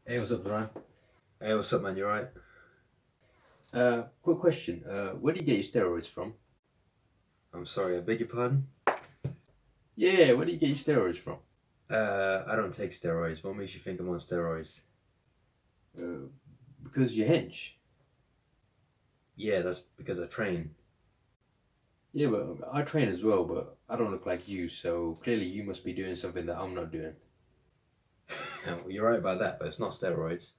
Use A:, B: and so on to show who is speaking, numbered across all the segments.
A: Hey, what's up, Ryan? Hey, what's up, man? You alright? Quick question. Where do you get your steroids from? I'm sorry, I beg your pardon? Yeah, where do you get your steroids from? I don't take steroids. What makes you think I'm on steroids? Because you're hench. Yeah, that's because I train. Yeah, but I train as well, but I don't look like you, so clearly you must be doing something that I'm not doing. Well, you're right about that, but it's not steroids.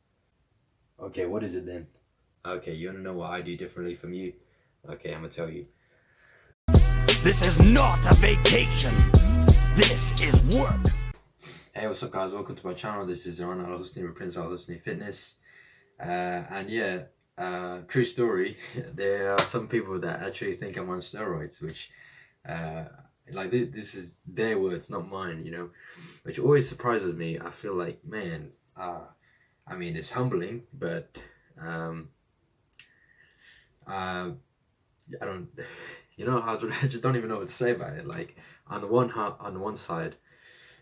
A: Okay, what is it then? Okay, you wanna know what I do differently from you? Okay, I'm gonna tell you.
B: This is not a vacation. This is work.
A: Hey, what's up, guys? Welcome to my channel. This is Aaron. I listening to Prince. I listening Fitness. And yeah, true story. There are some people that actually think I'm on steroids, which, like this is their words, not mine. You know, which always surprises me. I feel like, man, I mean, it's humbling, but I don't, you know, I just don't even know what to say about it. Like on the one side,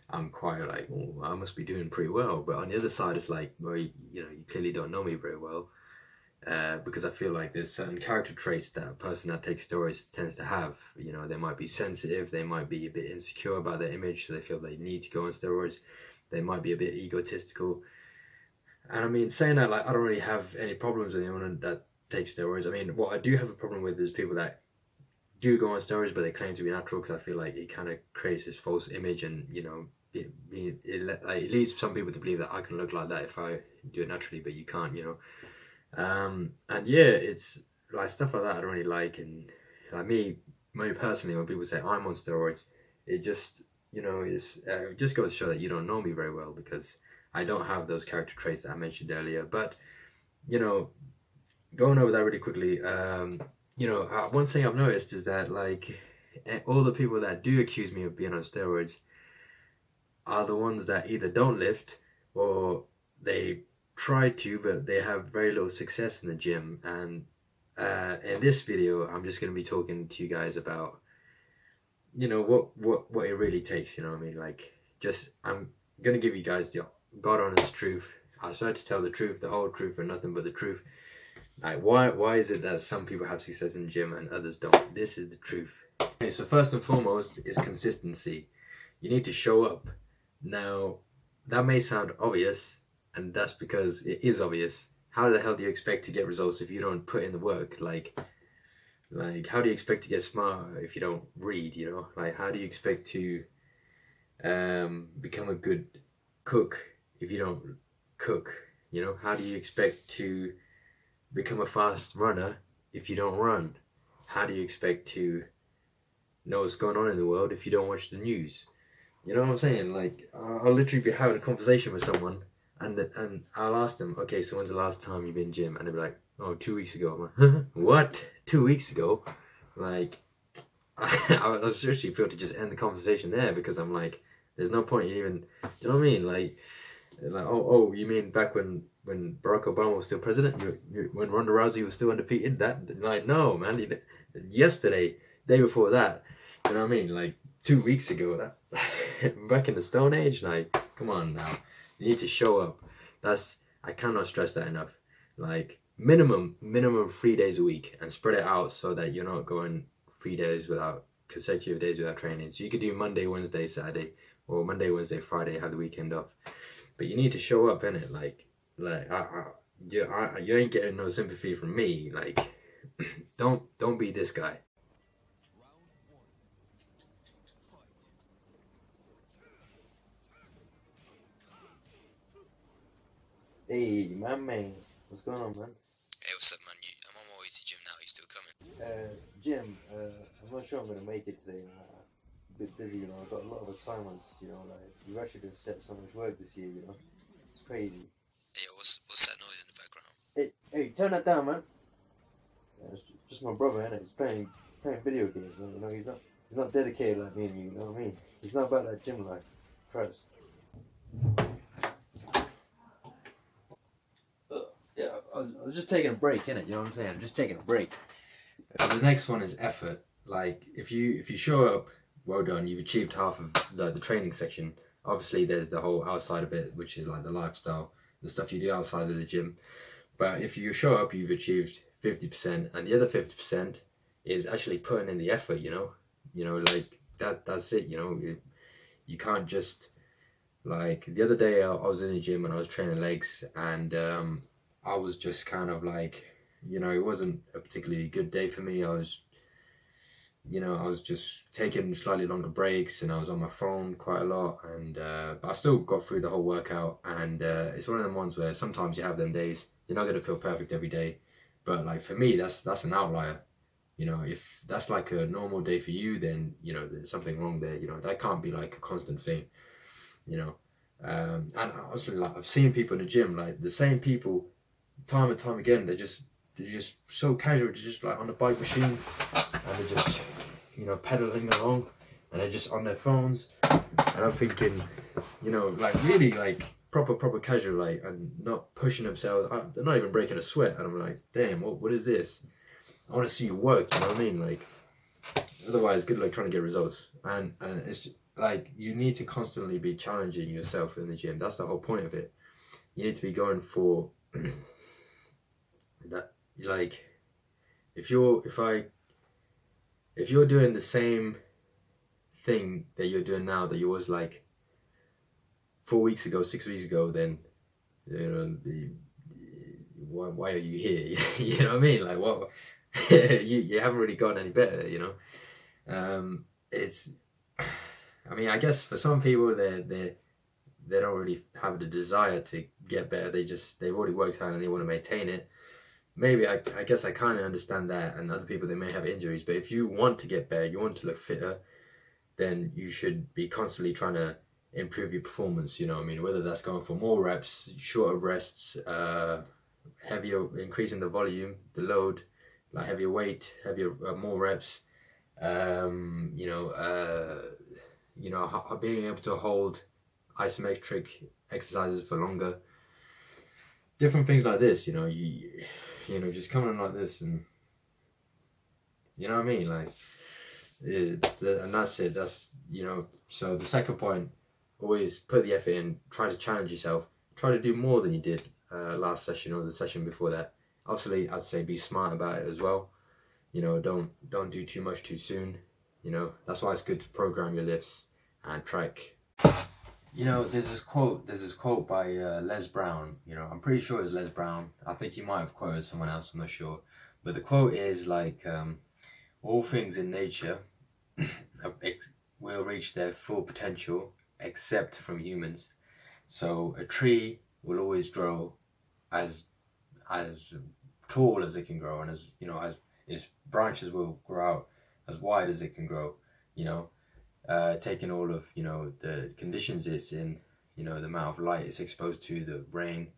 A: I'm quite like, oh, I must be doing pretty well. But on the other side, it's like, well, you know, you clearly don't know me very well, because I feel like there's certain character traits that a person that takes steroids tends to have. You know, they might be sensitive, they might be a bit insecure about their image, so they feel they need to go on steroids. They might be a bit egotistical. And I mean, saying that, like, I don't really have any problems with anyone that takes steroids. I mean, what I do have a problem with is people that do go on steroids, but they claim to be natural, because I feel like it kind of creates this false image, and you know, it leads some people to believe that I can look like that if I do it naturally, but you can't, you know. And yeah, it's like stuff like that I don't really like. And like me personally, when people say I'm on steroids, it just, you know, it just goes to show that you don't know me very well, because I don't have those character traits that I mentioned earlier. But you know, going over that really quickly, you know, one thing I've noticed is that, like, all the people that do accuse me of being on steroids are the ones that either don't lift, or they try to, but they have very little success in the gym. And in this video, I'm just going to be talking to you guys about, you know, what it really takes. You know what I mean? Like, just, I'm going to give you guys the God honest truth. I swear to tell the truth, the whole truth, and nothing but the truth. Like, why is it that some people have success in the gym and others don't? This is the truth. Okay, so first and foremost is consistency. You need to show up. Now, that may sound obvious, and that's because it is obvious. How the hell do you expect to get results if you don't put in the work? Like how do you expect to get smart if you don't read, you know? Like, how do you expect to become a good cook if you don't cook? You know, how do you expect to become a fast runner if you don't run? How do you expect to know what's going on in the world if you don't watch the news? You know what I'm saying? Like, I'll literally be having a conversation with someone, and I'll ask them, okay, so when's the last time you've been gym? And they'll be like, oh, 2 weeks ago. I'm like, what? 2 weeks ago? Like, I seriously feel to just end the conversation there, because I'm like, there's no point in even, you know what I mean? Like oh, you mean back when Barack Obama was still president? When Ronda Rousey was still undefeated? That, like, no, man. Yesterday, day before that, you know what I mean? Like, 2 weeks ago, that back in the Stone Age. Like, come on now, you need to show up. I cannot stress that enough. Like, minimum 3 days a week, and spread it out so that you're not going 3 days without consecutive days without training. So you could do Monday, Wednesday, Saturday, or Monday, Wednesday, Friday, have the weekend off. But you need to show up, innit? Like you ain't getting no sympathy from me. Like, don't be this guy. Hey, my man, what's going on, man?
C: Hey, what's up, man? I'm on my way to gym now. You still coming?
A: Jim, I'm not sure I'm gonna make it today. A bit busy, you know. I've got a lot of assignments, you know. Like, we've actually been set so much work this year, you know. It's crazy.
C: Hey, yo, what's that noise in the background?
A: Hey, turn that down, man. Yeah, it's just my brother, innit? He's playing video games, man. You know, he's not dedicated like me and you. You know what I mean? He's not about that gym life. Christ. Yeah, I was just taking a break, innit? You know what I'm saying? I'm just taking a break. The next one is effort. Like, if you show up, well done. You've achieved half of the training section. Obviously, there's the whole outside of it, which is like the lifestyle, the stuff you do outside of the gym. But if you show up, you've achieved 50%, and the other 50% is actually putting in the effort. Like that's it. You can't just, like, the other day I was in the gym and I was training legs, and I was just kind of like, it wasn't a particularly good day for me. I was just taking slightly longer breaks, and I was on my phone quite a lot, and but I still got through the whole workout. And it's one of them ones where sometimes you have them days. You're not going to feel perfect every day, but like for me, that's an outlier. If that's like a normal day for you, then there's something wrong there. That can't be like a constant thing. And honestly, like, I've seen people in the gym, like the same people, time and time again. They're just so casual. They're just like on the bike machine, and they're just pedaling along, and they're just on their phones. And I'm thinking, like really like proper casual, like, and not pushing themselves. They're not even breaking a sweat, and I'm like, damn, what is this? I want to see you work. You know what I mean? Like, otherwise, good luck trying to get results. And it's just, like, you need to constantly be challenging yourself in the gym. That's the whole point of it. You need to be going for that. Like, if you're doing the same thing that you're doing now that you was like 4 weeks ago, 6 weeks ago, then why are you here? You know what I mean? Like, what? you haven't really gotten any better. It's, I mean, I guess for some people they don't really have the desire to get better. They've already worked hard and they want to maintain it. Maybe I guess I kind of understand that. And other people, they may have injuries, but if you want to get better, you want to look fitter, then you should be constantly trying to improve your performance. I mean, whether that's going for more reps, shorter rests, heavier, increasing the volume, the load, like heavier weight, more reps, being able to hold isometric exercises for longer, different things like this. Just coming in like this, and you know what I mean, like, and that's it. That's So the second point, always put the effort in, try to challenge yourself, try to do more than you did last session or the session before that. Obviously, I'd say be smart about it as well. Don't do too much too soon. That's why it's good to program your lifts and track. There's this quote by Les Brown. I'm pretty sure it's Les Brown. I think he might have quoted someone else, I'm not sure. But the quote is like, all things in nature will reach their full potential except from humans. So a tree will always grow as tall as it can grow, and as its branches will grow out as wide as it can grow, taking all of the conditions it's in, the amount of light it's exposed to, the rain,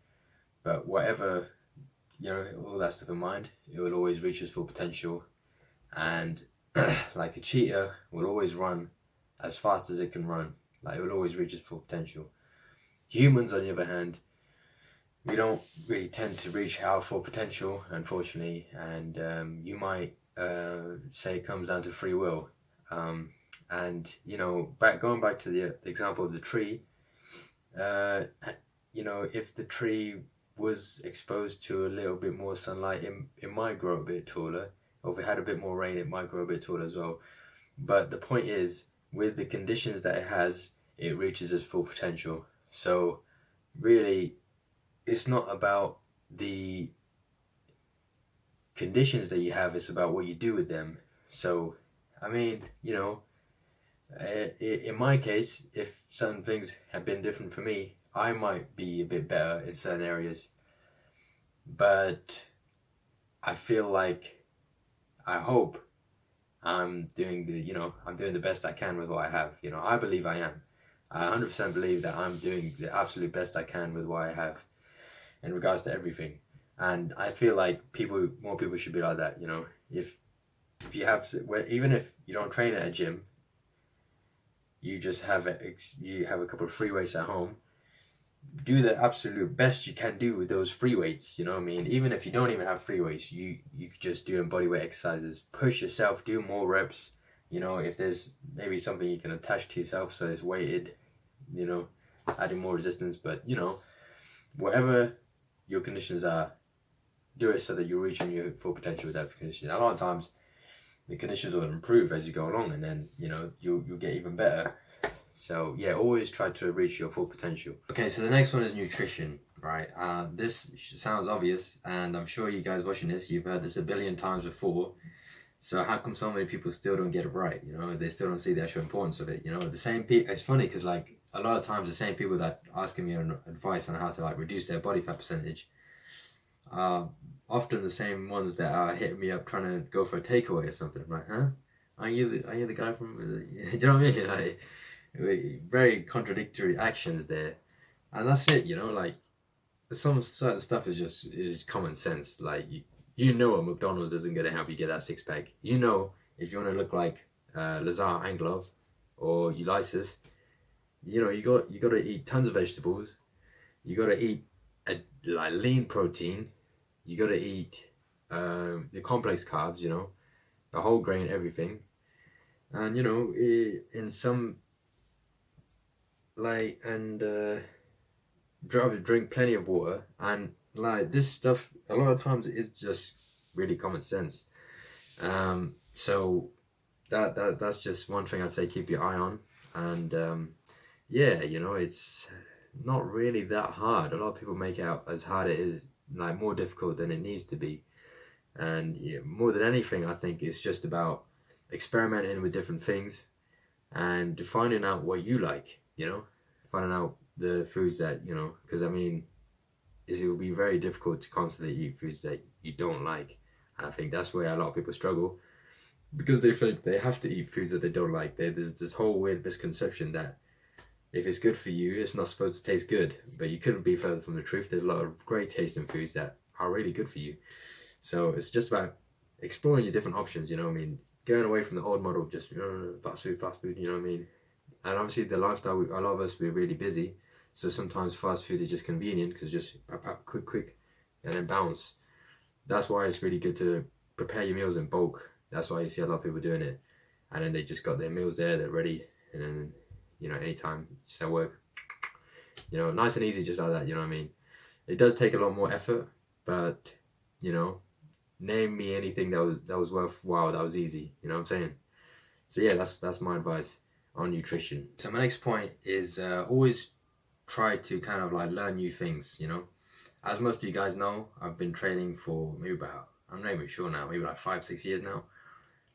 A: but whatever, all that stuff in mind, it will always reach its full potential. And like a cheetah will always run as fast as it can run. Like, it will always reach its full potential. Humans, on the other hand, we don't really tend to reach our full potential, unfortunately, and you might say it comes down to free will. And going back to the example of the tree, if the tree was exposed to a little bit more sunlight, it might grow a bit taller. Or if it had a bit more rain, it might grow a bit taller as well. But the point is, with the conditions that it has, it reaches its full potential. So really, it's not about the conditions that you have, it's about what you do with them. So, I mean, in my case, if certain things have been different for me, I might be a bit better in certain areas. But I feel like, I hope I'm doing the best I can with what I have. I believe I am. I 100% believe that I'm doing the absolute best I can with what I have in regards to everything. And I feel like more people should be like that. If you have, even if you don't train at a gym, you just have a couple of free weights at home, do the absolute best you can do with those free weights. You know what I mean? Even if you don't even have free weights, you could just do body weight exercises, push yourself, do more reps. If there's maybe something you can attach to yourself so it's weighted, adding more resistance. But whatever your conditions are, do it so that you're reaching your full potential with that condition. A lot of times, the conditions will improve as you go along, and then you'll get even better. So yeah, always try to reach your full potential. Okay, so the next one is nutrition, right? This sounds obvious, and I'm sure you guys watching this, you've heard this a billion times before. So how come so many people still don't get it right? They still don't see the actual importance of it. The same people. It's funny because like a lot of times the same people that asking me advice on how to like reduce their body fat percentage are often the same ones that are hitting me up trying to go for a takeaway or something. I'm like, huh? Are you the guy from? Do you know what I mean? Like, very contradictory actions there, and that's it. Like some certain stuff is common sense. Like what McDonald's isn't gonna help you get that six pack. If you want to look like Lazar Anglov or Ulysses, you got to eat tons of vegetables. You got to eat like lean protein. You got to eat the complex carbs. The whole grain, everything, and in some drink plenty of water, and like this stuff a lot of times is just really common sense. So that's just one thing I'd say keep your eye on, and it's not really that hard. A lot of people make it out as hard. It is like more difficult than it needs to be, and more than anything I think it's just about experimenting with different things and finding out what you like, finding out the foods that, because it will be very difficult to constantly eat foods that you don't like. And I think that's where a lot of people struggle, because they think they have to eat foods that they don't like. There's this whole weird misconception that if it's good for you, it's not supposed to taste good. But you couldn't be further from the truth. There's a lot of great tasting foods that are really good for you. So it's just about exploring your different options, going away from the old model, just fast food, And obviously the lifestyle, a lot of us, we're really busy, so sometimes fast food is just convenient because just quick, and then bounce. That's why it's really good to prepare your meals in bulk. That's why you see a lot of people doing it, and then they just got their meals there, they're ready, and then anytime, just at work, nice and easy, just like that. It does take a lot more effort, but name me anything that was worthwhile, that was easy. You know what I'm saying? So yeah, that's my advice on nutrition. So my next point is always try to kind of like learn new things. As most of you guys know, I've been training for maybe about, I'm not even sure now, maybe like 5-6 years now.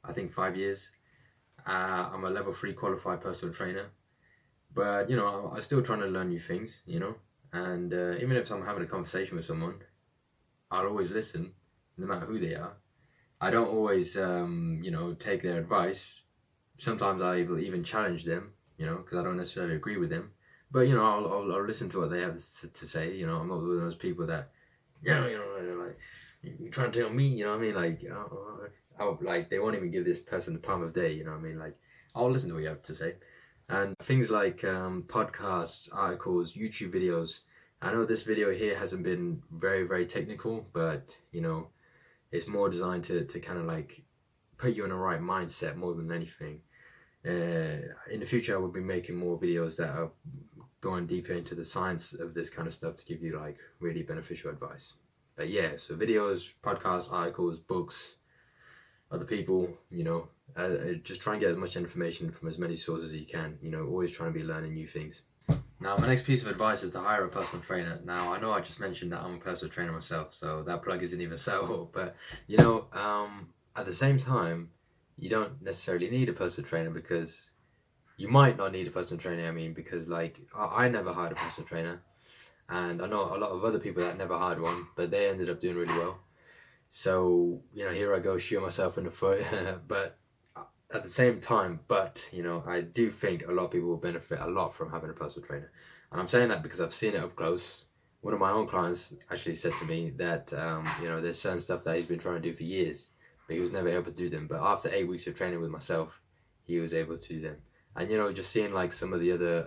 A: I think 5 years. I'm a level 3 qualified personal trainer, but I'm still trying to learn new things. And even if I'm having a conversation with someone, I'll always listen, no matter who they are. I don't always take their advice. Sometimes I will even challenge them, because I don't necessarily agree with them. But I'll listen to what they have to say. I'm not one of those people that, like, you trying to tell me, like they won't even give this person the time of day. Like I'll listen to what you have to say, and things like podcasts, articles, YouTube videos. I know this video here hasn't been very, very technical, but it's more designed to kind of like put you in the right mindset more than anything. In the future, I will be making more videos that are going deeper into the science of this kind of stuff to give you like really beneficial advice. But yeah, so videos, podcasts, articles, books, other people, just try and get as much information from as many sources as you can. Always trying to be learning new things. Now, my next piece of advice is to hire a personal trainer. Now, I know I just mentioned that I'm a personal trainer myself, so that plug isn't even settled. But at the same time, you don't necessarily need a personal trainer, because you might not need a personal trainer. Because like I never hired a personal trainer, and I know a lot of other people that never hired one, but they ended up doing really well. So here I go shooting myself in the foot. But at the same time, I do think a lot of people will benefit a lot from having a personal trainer, and I'm saying that because I've seen it up close. One of my own clients actually said to me that there's certain stuff that he's been trying to do for years, but he was never able to do them. But after 8 weeks of training with myself, he was able to do them. And just seeing like some of the other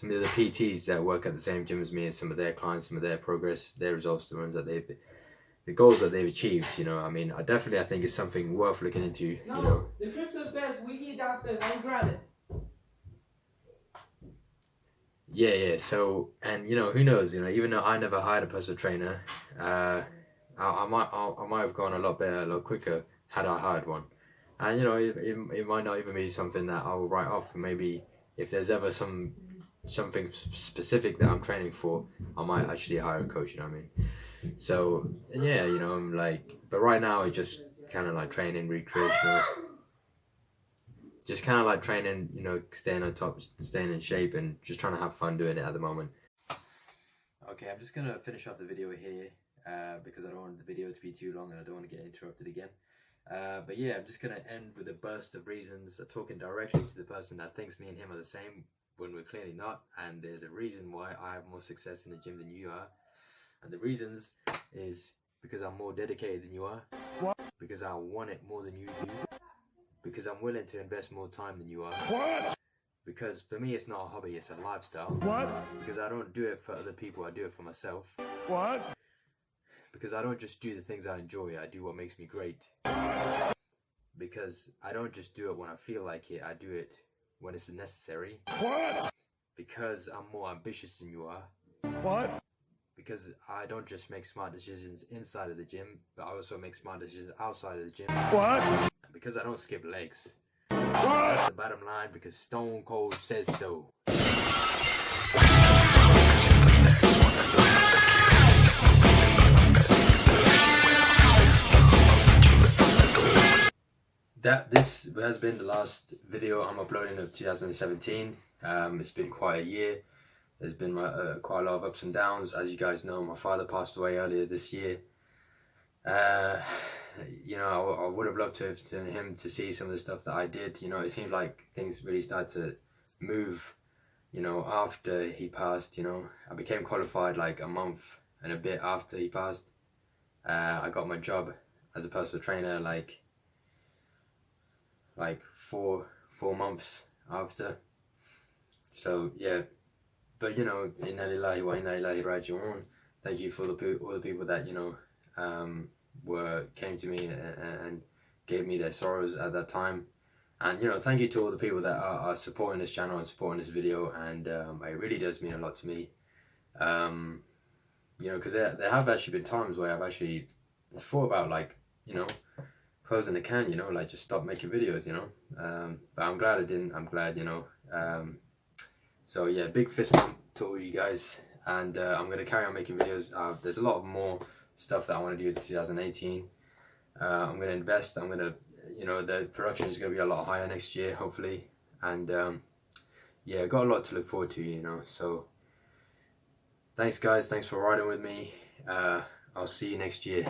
A: PTs that work at the same gym as me, and some of their clients, some of their progress, their results, the ones that the goals that they've achieved. I definitely think it's something worth looking into.
D: No, the crib's upstairs. We eat downstairs. I'll grab it.
A: yeah. So, and you know, who knows? You know, even though I never hired a personal trainer, I might have gone a lot better, a lot quicker had I hired one. And you know, it might not even be something that I'll write off. Maybe if there's ever something specific that I'm training for, I might actually hire a coach. You know what I mean? So yeah, you know, I'm like, but right now it's just kind of like training recreational, just kind of like training. You know, staying on top, staying in shape, and just trying to have fun doing it at the moment. Okay, I'm just gonna finish off the video here because I don't want the video to be too long and I don't want to get interrupted again. But yeah, I'm just gonna end with a burst of reasons, talking directly to the person that thinks me and him are the same when we're clearly not, and there's a reason why I have more success in the gym than you are, and the reasons is because I'm more dedicated than you are,
B: What?
A: because I want it more than you do, because I'm willing to invest more time than you are.
B: What?
A: Because for me it's not a hobby, it's a lifestyle.
B: What?
A: Because I don't do it for other people, I do it for myself.
B: What?
A: Because I don't just do the things I enjoy, I do what makes me great. Because I don't just do it when I feel like it, I do it when it's necessary.
B: What?
A: Because I'm more ambitious than you are.
B: What?
A: Because I don't just make smart decisions inside of the gym, but I also make smart decisions outside of the gym.
B: What?
A: And because I don't skip legs.
B: What?
A: That's the bottom line, because Stone Cold says so. This has been the last video I'm uploading of 2017. It's been quite a year. There's been quite a lot of ups and downs. As you guys know, my father passed away earlier this year. You know, I would have loved to have seen him to see some of the stuff that I did. You know, it seems like things really started to move, you know, after he passed. You know, I became qualified like a month and a bit after he passed. I got my job as a personal trainer like 4 months after. So yeah, but you know, inna lillahi wa inna ilaihi raji'un. Thank you for all the people that, you know, came to me and gave me their sorrows at that time. And you know, thank you to all the people that are supporting this channel and supporting this video, and it really does mean a lot to me. You know, because there have actually been times where I've actually thought about, like, you know, closing the can, you know, like just stop making videos, you know. But I'm glad I didn't. I'm glad, you know. So yeah, big fist bump to all you guys, and I'm gonna carry on making videos. There's a lot more stuff that I want to do in 2018. I'm gonna invest. I'm gonna, you know, the production is gonna be a lot higher next year, hopefully. And yeah, got a lot to look forward to, you know. So thanks guys, thanks for riding with me. I'll see you next year.